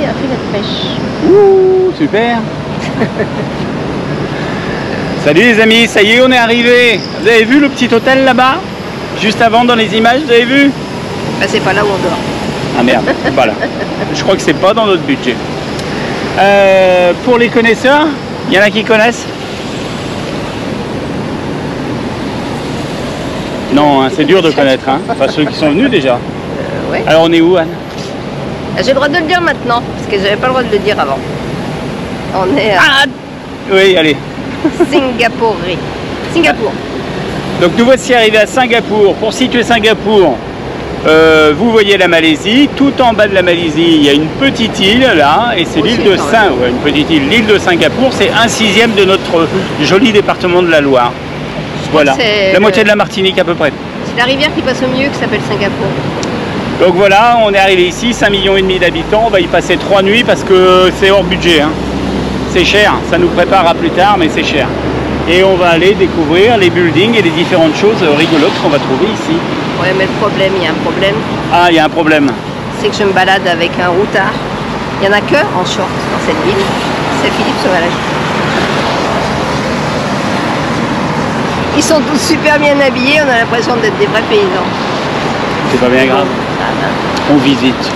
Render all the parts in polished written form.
et un filet de pêche. Ouh, super. Salut les amis, ça y est, on est arrivé. Vous avez vu le petit hôtel là-bas? Juste avant dans les images, vous avez vu? Bah, c'est pas là où on dort. Ah merde, voilà. Je crois que c'est pas dans notre budget. Pour les connaisseurs, il y en a qui connaissent? Non, hein, c'est dur de connaître, hein. Enfin ceux qui sont venus déjà. Ouais. Alors on est où, Anne? J'ai le droit de le dire maintenant, parce que j'avais pas le droit de le dire avant. On est à Oui, allez. Singapour. Singapour. Donc nous voici arrivés à Singapour. Pour situer Singapour, vous voyez la Malaisie. Tout en bas de la Malaisie, il y a une petite île là, et c'est l'île de une petite île. L'île de Singapour, c'est 1/6 de notre joli département de la Loire. Voilà, la moitié de la Martinique à peu près. C'est la rivière qui passe au milieu qui s'appelle Singapour. Donc voilà, on est arrivé ici, 5,5 millions d'habitants. On va y passer 3 nuits parce que c'est hors budget, hein. C'est cher, ça nous prépare à plus tard, mais c'est cher. Et on va aller découvrir les buildings et les différentes choses rigolotes qu'on va trouver ici. Ouais, mais le problème, il y a un problème. Ah, il y a un problème. C'est que je me balade avec un routard. Il n'y en a que en short dans cette ville. C'est Philippe Sauvalage. Ils sont tous super bien habillés, on a l'impression d'être des vrais paysans. C'est pas bien grave. On visite.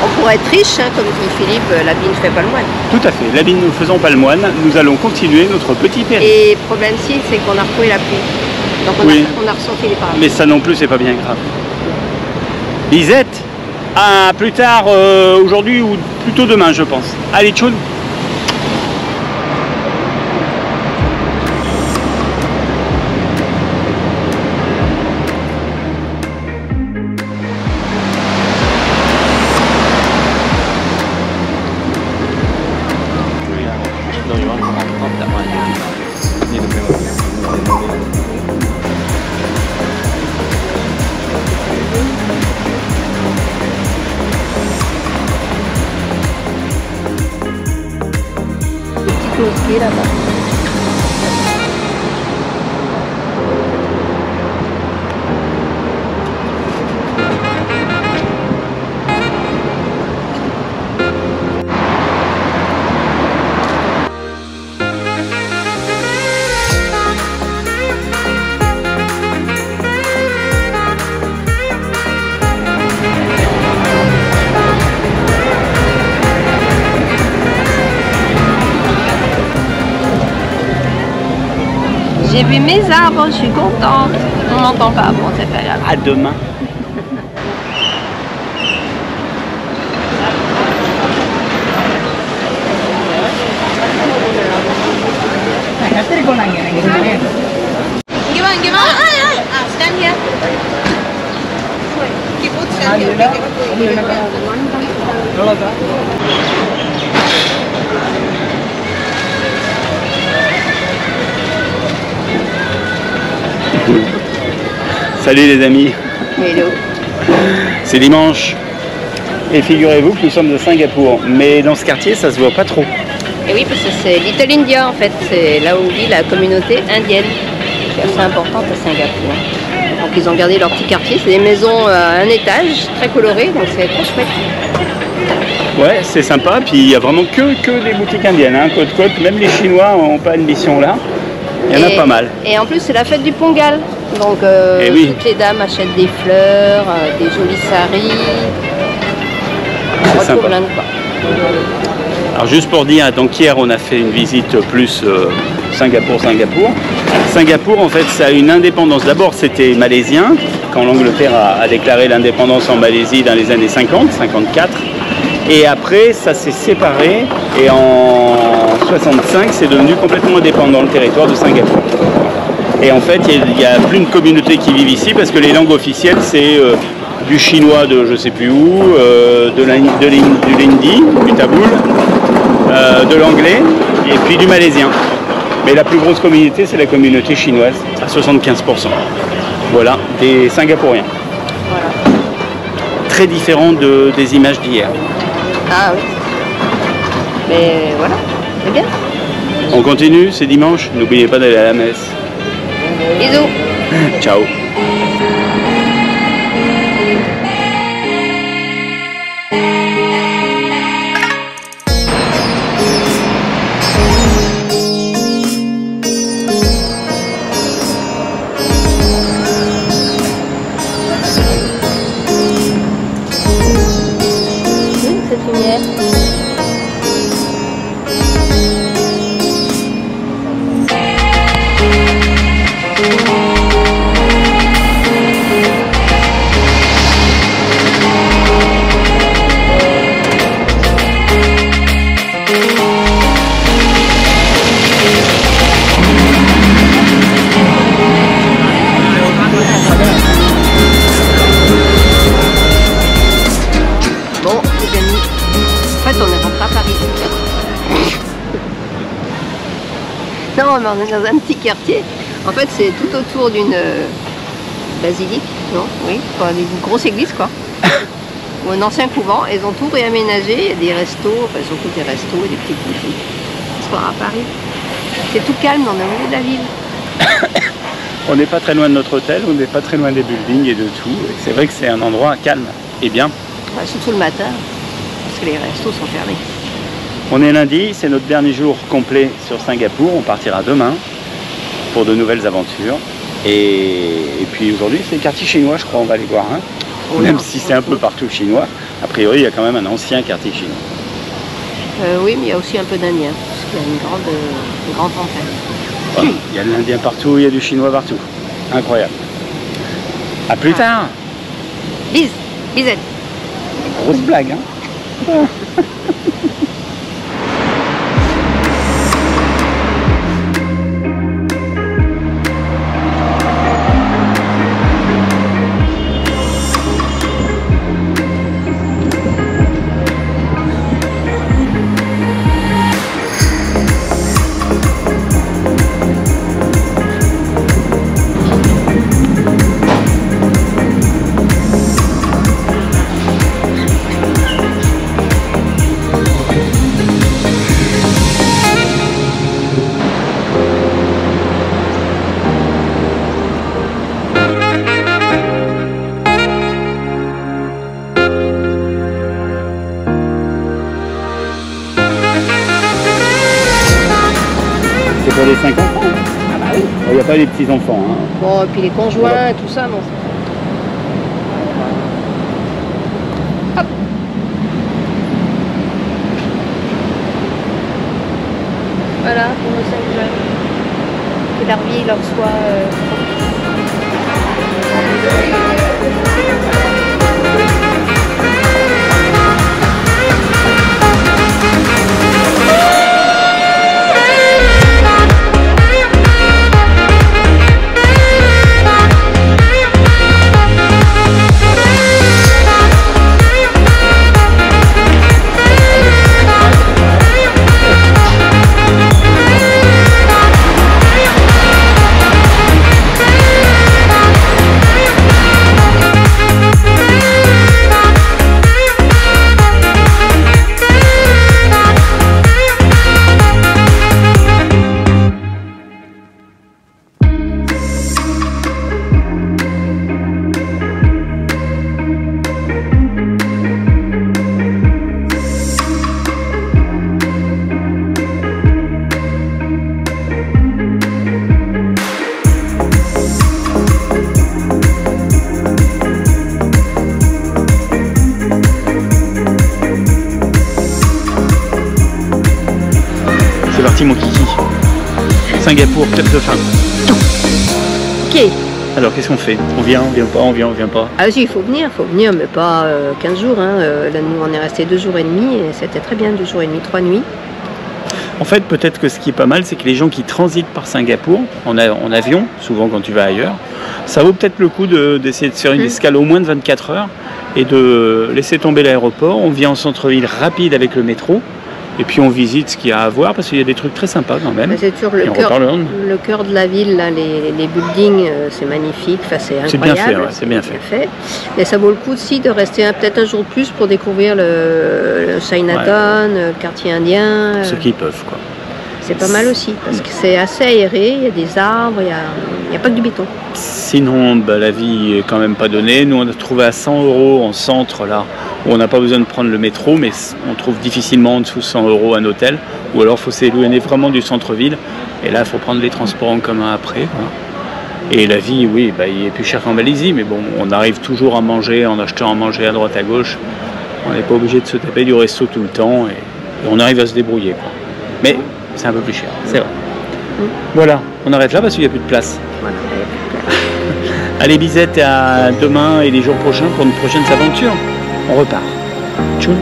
On pourrait être riche, hein, comme dit Philippe, l'habit ne fait pas le moine. Tout à fait. L'habit ne faisant pas le moine, nous allons continuer notre petit périple. Et le problème ci, c'est qu'on a retrouvé la pluie. Donc on a ressenti les parapluies. Mais ça non plus, c'est pas bien grave. Lisette, à plus tard aujourd'hui ou plutôt demain, je pense. Allez, tchoun. Mosquée là-bas. J'ai vu mes arbres, je suis contente. On n'entend pas, bon c'est pas grave. À demain. Gimana? Stand here. Stand here. Salut les amis. Hello. C'est dimanche. Et figurez-vous que nous sommes de Singapour. Mais dans ce quartier, ça se voit pas trop. Et oui, parce que c'est Little India en fait. C'est là où vit la communauté indienne. C'est assez importante à Singapour. Donc ils ont gardé leur petit quartier. C'est des maisons à un étage, très colorées. Donc c'est très chouette. Ouais, c'est sympa. Puis il y a vraiment que des boutiques indiennes. Hein. Côte-côte, même les Chinois n'ont pas une mission là. Il y en a pas mal. Et en plus, c'est la fête du Pongal. Donc, oui. toutes les dames achètent des fleurs, des jolis saris. On retrouve plein de quoi. Alors, juste pour dire, donc hier, on a fait une visite plus Singapour. Singapour, en fait, ça a une indépendance. D'abord, c'était malaisien, quand l'Angleterre a déclaré l'indépendance en Malaisie dans les années 50, 54. Et après, ça s'est séparé. Et en 65, c'est devenu complètement indépendant, le territoire de Singapour. Et en fait, il n'y a plus une communauté qui vit ici parce que les langues officielles, c'est du chinois de je sais plus où, de l'hindi, du taboul, de l'anglais et puis du malaisien. Mais la plus grosse communauté, c'est la communauté chinoise, à 75%. Voilà, des Singapouriens. Voilà. Très différent des images d'hier. Ah oui. Mais voilà, c'est bien. On continue, c'est dimanche, n'oubliez pas d'aller à la messe. Bisous. Ciao. Non, mais on est dans un petit quartier. En fait, c'est tout autour d'une basilique, non? Oui, une grosse église, quoi. Ou un ancien couvent. Ils ont tout réaménagé. Il y a des restos, enfin, surtout des restos et des petites boutiques. Soir à Paris. C'est tout calme, on est au milieu de la ville. On n'est pas très loin de notre hôtel, on n'est pas très loin des buildings et de tout. C'est vrai que c'est un endroit calme et bien. Ouais, surtout le matin, parce que les restos sont fermés. On est lundi, c'est notre dernier jour complet sur Singapour. On partira demain pour de nouvelles aventures. Et puis aujourd'hui, c'est le quartier chinois, je crois, on va aller voir. Hein. Oh, même si c'est un peu partout chinois, a priori, il y a quand même un ancien quartier chinois. Oui, mais il y a aussi un peu d'Indien, parce qu'il y a une grande antenne. Oh, il y a de l'Indien partout, il y a du chinois partout. Incroyable. À plus tard. Bise, bisette. Grosse blague, hein. C'est pour les 5 enfants. Ah bah oui. Il n'y a pas les petits enfants. Hein. Bon, et puis les conjoints, et tout ça, non. Hop. Voilà, pour nos 5 jeunes. Que leur vie leur soit... C'est parti mon kiki. Singapour, club de fin. Ok. Alors qu'est-ce qu'on fait? On vient pas, on vient pas. Ah si, il faut venir, mais pas 15 jours. Hein. Là, nous, on est resté 2 jours et demi, et c'était très bien, 2 jours et demi, 3 nuits. En fait, peut-être que ce qui est pas mal, c'est que les gens qui transitent par Singapour, en avion, souvent quand tu vas ailleurs, ça vaut peut-être le coup d'essayer de faire une escale au moins de 24 heures et de laisser tomber l'aéroport. On vient en centre-ville rapide avec le métro. Et puis on visite ce qu'il y a à voir parce qu'il y a des trucs très sympas quand même. C'est sûr, le cœur de la ville, là, les buildings, c'est magnifique, enfin, c'est incroyable. C'est bien fait, ouais, c'est bien fait. Et ça vaut le coup aussi de rester peut-être un jour de plus pour découvrir le Chinatown, le quartier indien. Ceux qui peuvent, quoi. C'est pas mal aussi parce que c'est assez aéré, il y a des arbres, il n'y a pas que du béton. Sinon, bah, la vie est quand même pas donnée. Nous, on a trouvé à 100 € en centre, là, où on n'a pas besoin de prendre le métro, mais on trouve difficilement en dessous de 100 € un hôtel. Ou alors, il faut s'éloigner vraiment du centre-ville. Et là, il faut prendre les transports en commun après. Quoi. Et la vie, oui, bah, il est plus cher qu'en Malaisie, mais bon, on arrive toujours à manger en achetant à manger à droite à gauche. On n'est pas obligé de se taper du resto tout le temps et on arrive à se débrouiller, quoi. Mais c'est un peu plus cher, c'est vrai. Voilà, on arrête là parce qu'il n'y a plus de place. Voilà. Allez, bisette, à demain et les jours prochains pour une prochaine aventure. On repart. Tchoum.